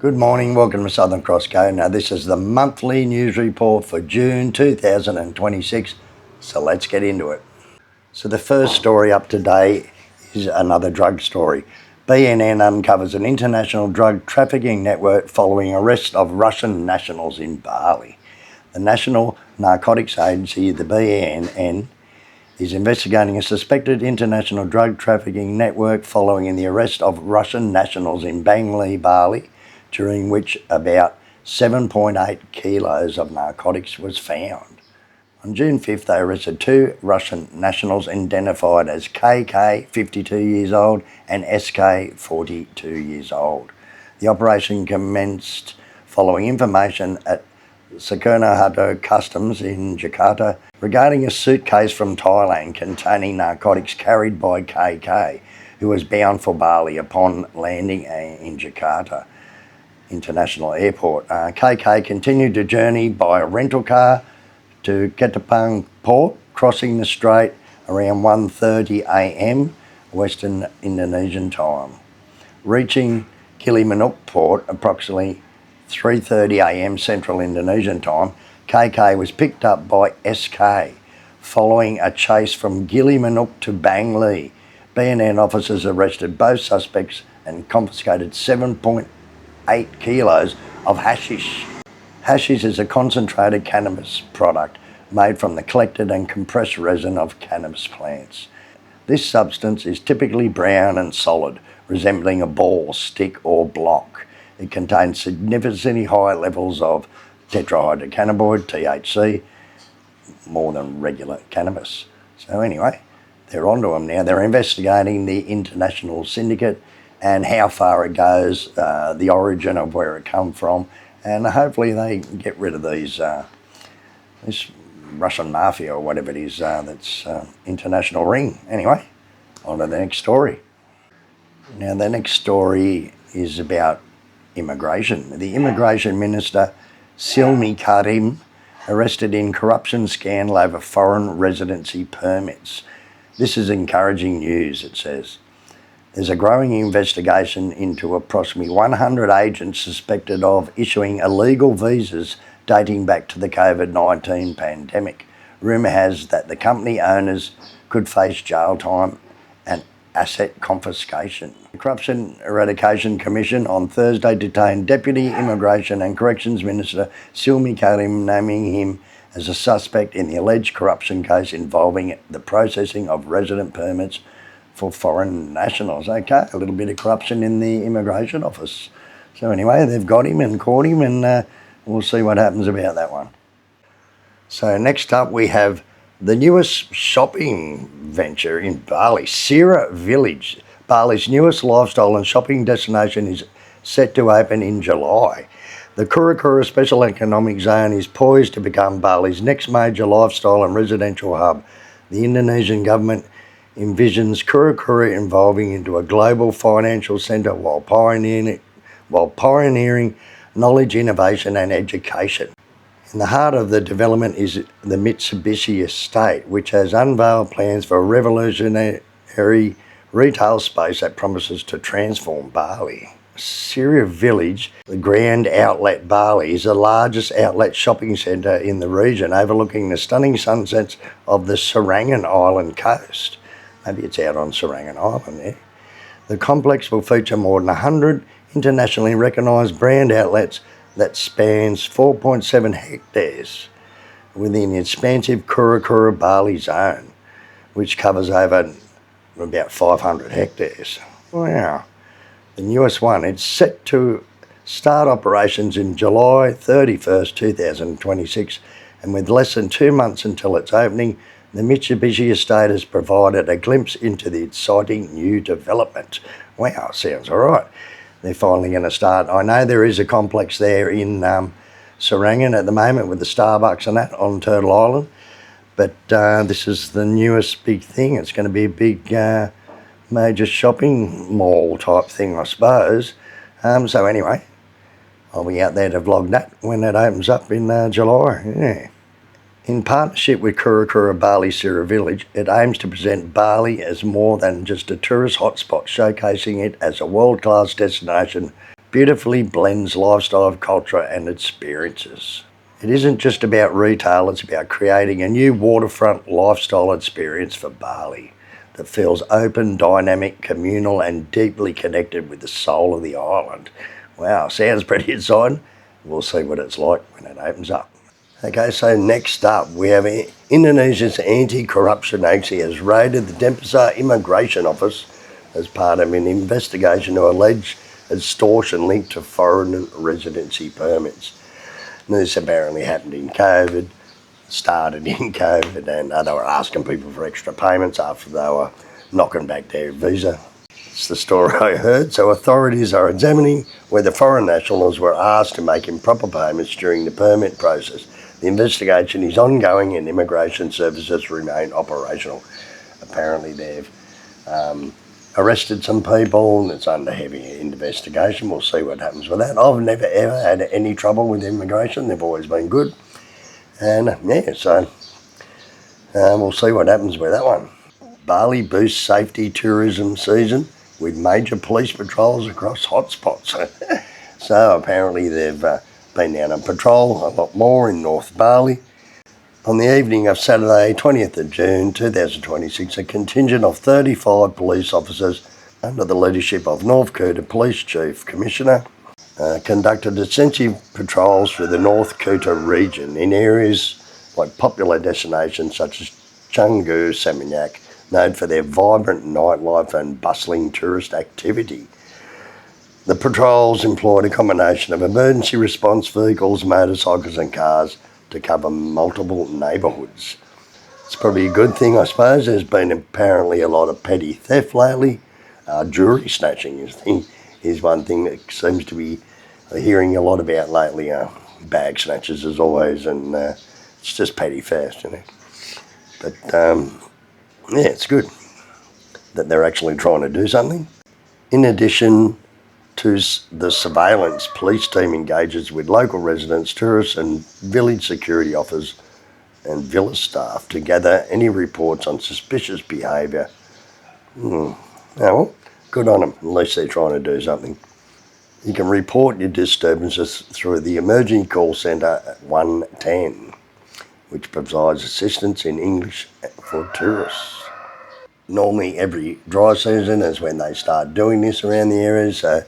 Good morning, welcome to SouthernCrossGO. Now this is the monthly news report for June 2026, so let's get into it. So the first story up today is another drug story. BNN uncovers an international drug trafficking network following arrest of Russian nationals in Bali. The National Narcotics Agency, the BNN, is investigating a suspected international drug trafficking network following the arrest of Russian nationals in Bali, Bali, during which about 7.8 kilos of narcotics was found. On June 5th, they arrested two Russian nationals identified as KK, 52 years old, and SK, 42 years old. The operation commenced following information at SouthernCrossGO Customs in Jakarta regarding a suitcase from Thailand containing narcotics carried by KK, who was bound for Bali upon landing in Jakarta International Airport. KK continued the journey by a rental car to Ketapang Port, crossing the strait around 1:30 a.m. Western Indonesian time. Reaching Gili Manuk Port approximately 3:30 a.m. Central Indonesian time, KK was picked up by SK following a chase from Gili Manuk to Bali. BNN officers arrested both suspects and confiscated 7.8 kilos of hashish. Hashish is a concentrated cannabis product made from the collected and compressed resin of cannabis plants. This substance is typically brown and solid, resembling a ball, stick or block. It contains significantly high levels of tetrahydrocannabinoid, THC, more than regular cannabis. So anyway, they're onto them now. They're investigating the international syndicate and how far it goes, the origin of where it come from, and hopefully they get rid of these this Russian mafia or whatever it is that's international ring. Anyway, on to the next story. Now the next story is about immigration. The Immigration Minister, Silmi Karim, arrested in corruption scandal over foreign residency permits. This is encouraging news, it says. There's a growing investigation into approximately 100 agents suspected of issuing illegal visas dating back to the COVID-19 pandemic. Rumour has that the company owners could face jail time and asset confiscation. The Corruption Eradication Commission on Thursday detained Deputy Immigration and Corrections Minister Silmi Karim, naming him as a suspect in the alleged corruption case involving the processing of resident permits for foreign nationals. Okay, a little bit of corruption in the immigration office. So anyway, they've got him and caught him, and we'll see what happens about that one. So next up we have the newest shopping venture in Bali, Sira Village. Bali's newest lifestyle and shopping destination is set to open in July. The Kura Special Economic Zone is poised to become Bali's next major lifestyle and residential hub. The Indonesian government envisions Kura evolving into a global financial centre while pioneering knowledge, innovation and education. In the heart of the development is the Mitsubishi estate, which has unveiled plans for a revolutionary retail space that promises to transform Bali. Sira Village, the Grand Outlet Bali, is the largest outlet shopping centre in the region, overlooking the stunning sunsets of the Serangan Island coast. Maybe it's out on Serangan Island there. The complex will feature more than 100 internationally recognised brand outlets that spans 4.7 hectares within the expansive Kura Bali zone, which covers over about 500 hectares. Wow. The newest one, it's set to start operations in July 31st, 2026, and with less than 2 months until its opening, the Mitsubishi estate has provided a glimpse into the exciting new development. Wow, sounds all right. They're finally going to start. I know there is a complex there in Serangan at the moment with the Starbucks and that on Turtle Island, but this is the newest big thing. It's going to be a big major shopping mall type thing, I suppose. So anyway, I'll be out there to vlog that when it opens up in July. Yeah. In partnership with Kura Bali Sira Village, it aims to present Bali as more than just a tourist hotspot, showcasing it as a world-class destination beautifully blends lifestyle, culture and experiences. It isn't just about retail, it's about creating a new waterfront lifestyle experience for Bali that feels open, dynamic, communal and deeply connected with the soul of the island. Wow, sounds pretty exciting. We'll see what it's like when it opens up. Okay, so next up we have Indonesia's anti-corruption agency has raided the Denpasar immigration office as part of an investigation to alleged extortion linked to foreign residency permits. And this apparently happened in COVID, started in COVID, and they were asking people for extra payments after they were knocking back their visa. It's the story I heard. So authorities are examining whether foreign nationals were asked to make improper payments during the permit process. The investigation is ongoing and immigration services remain operational. Apparently they've arrested some people and it's under heavy investigation. We'll see what happens with that. I've never ever had any trouble with immigration. They've always been good. And yeah, so we'll see what happens with that one. Bali boosts safety tourism season with major police patrols across hotspots. So apparently they've been down on patrol a lot more in North Bali. On the evening of Saturday, 20th of June 2026, a contingent of 35 police officers under the leadership of North Kuta Police Chief Commissioner conducted extensive patrols through the North Kuta region in areas like popular destinations such as Canggu, Seminyak, known for their vibrant nightlife and bustling tourist activity. The patrols employed a combination of emergency response vehicles, motorcycles and cars to cover multiple neighbourhoods. It's probably a good thing, I suppose. There's been apparently a lot of petty theft lately. Jewellery snatching is one thing that seems to be hearing a lot about lately. Bag snatches as always, and it's just petty theft, you know. But yeah, it's good that they're actually trying to do something. In addition to the surveillance, police team engages with local residents, tourists and village security officers and villa staff to gather any reports on suspicious behaviour. Oh, well, good on them. At least they're trying to do something. You can report your disturbances through the emergency call centre at 110, which provides assistance in English for tourists. Normally every dry season is when they start doing this around the area. So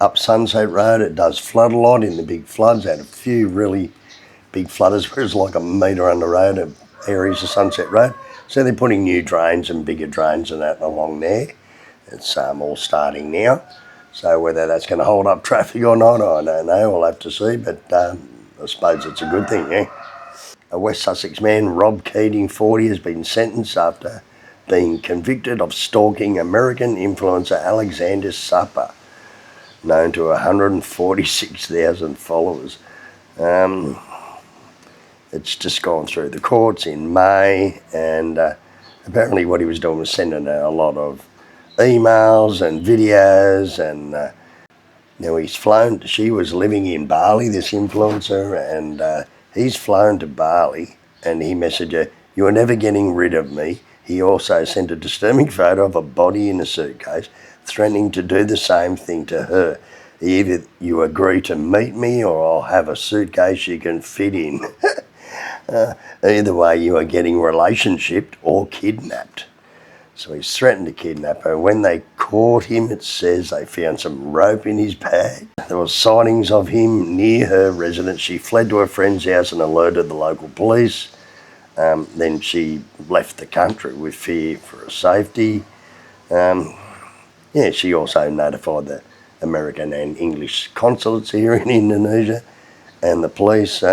up Sunset Road it does flood a lot in the big floods. Had a few really big flooders where it's like a metre under road of areas of Sunset Road. So they're putting new drains and bigger drains and that along there. It's all starting now. So whether that's going to hold up traffic or not, I don't know. We'll have to see. But I suppose it's a good thing, yeah. A West Sussex man, Rob Keating, 40, has been sentenced after being convicted of stalking American influencer Alexander Supper, known to 146,000 followers. It's just gone through the courts in May, and apparently what he was doing was sending a lot of emails and videos, and now he's flown. She was living in Bali, this influencer, and he's flown to Bali, and he messaged her, "You are never getting rid of me." He also sent a disturbing photo of a body in a suitcase, threatening to do the same thing to her. Either you agree to meet me or I'll have a suitcase you can fit in. Either way, you are getting relationshiped or kidnapped. So he's threatened to kidnap her. When they caught him, it says they found some rope in his bag. There were sightings of him near her residence. She fled to her friend's house and alerted the local police. Then she left the country with fear for her safety. Yeah, she also notified the American and English consulates here in Indonesia, and the police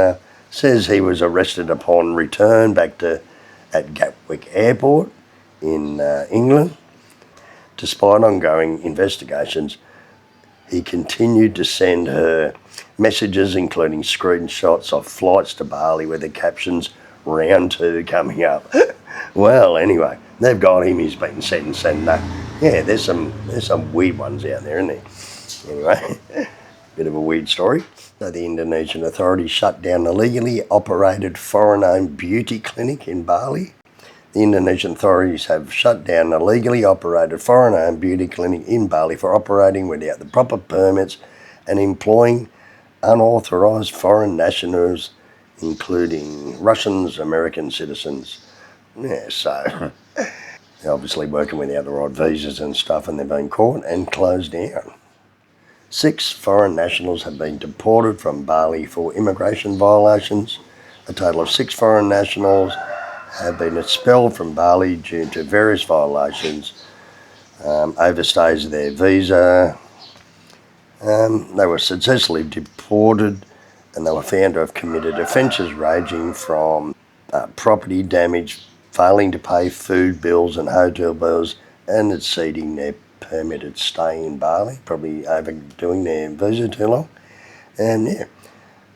says he was arrested upon return back at Gatwick Airport in England. Despite ongoing investigations, he continued to send her messages, including screenshots of flights to Bali with the captions, "Round 2 coming up." Well, anyway, they've got him. He's been sentenced, and yeah, there's some weird ones out there, isn't there? Anyway, bit of a weird story. So the Indonesian authorities shut down a legally operated foreign-owned beauty clinic in Bali. The Indonesian authorities have shut down a legally operated foreign-owned beauty clinic in Bali for operating without the proper permits and employing unauthorised foreign nationals, including Russians, American citizens. Yeah, so they're obviously working without the right visas and stuff, and they've been caught and closed down. 6 foreign nationals have been deported from Bali for immigration violations. A total of 6 foreign nationals have been expelled from Bali due to various violations, overstays of their visa. They were successfully deported, and they were found to have committed offences ranging from property damage, failing to pay food bills and hotel bills, and exceeding their permitted stay in Bali, probably overdoing their visa too long. And yeah,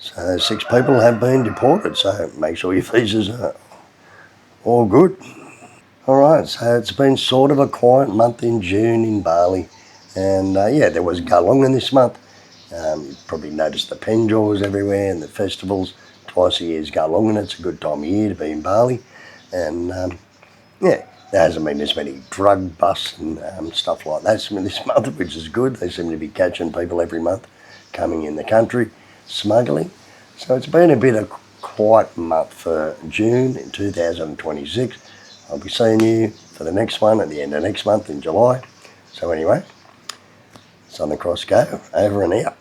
so 6 people have been deported, so make sure your visas are all good. Alright, so it's been sort of a quiet month in June in Bali, and yeah, there was Galungan this month. You probably noticed the penjaws everywhere and the festivals. Twice a year is Galungan. It's a good time of year to be in Bali, and yeah, there hasn't been as many drug busts and stuff like that this month, which is good. They seem to be catching people every month coming in the country, smuggling. So it's been a bit of a quiet month for June in 2026. I'll be seeing you for the next one at the end of next month in July. So anyway, Southern Cross Go, over and out.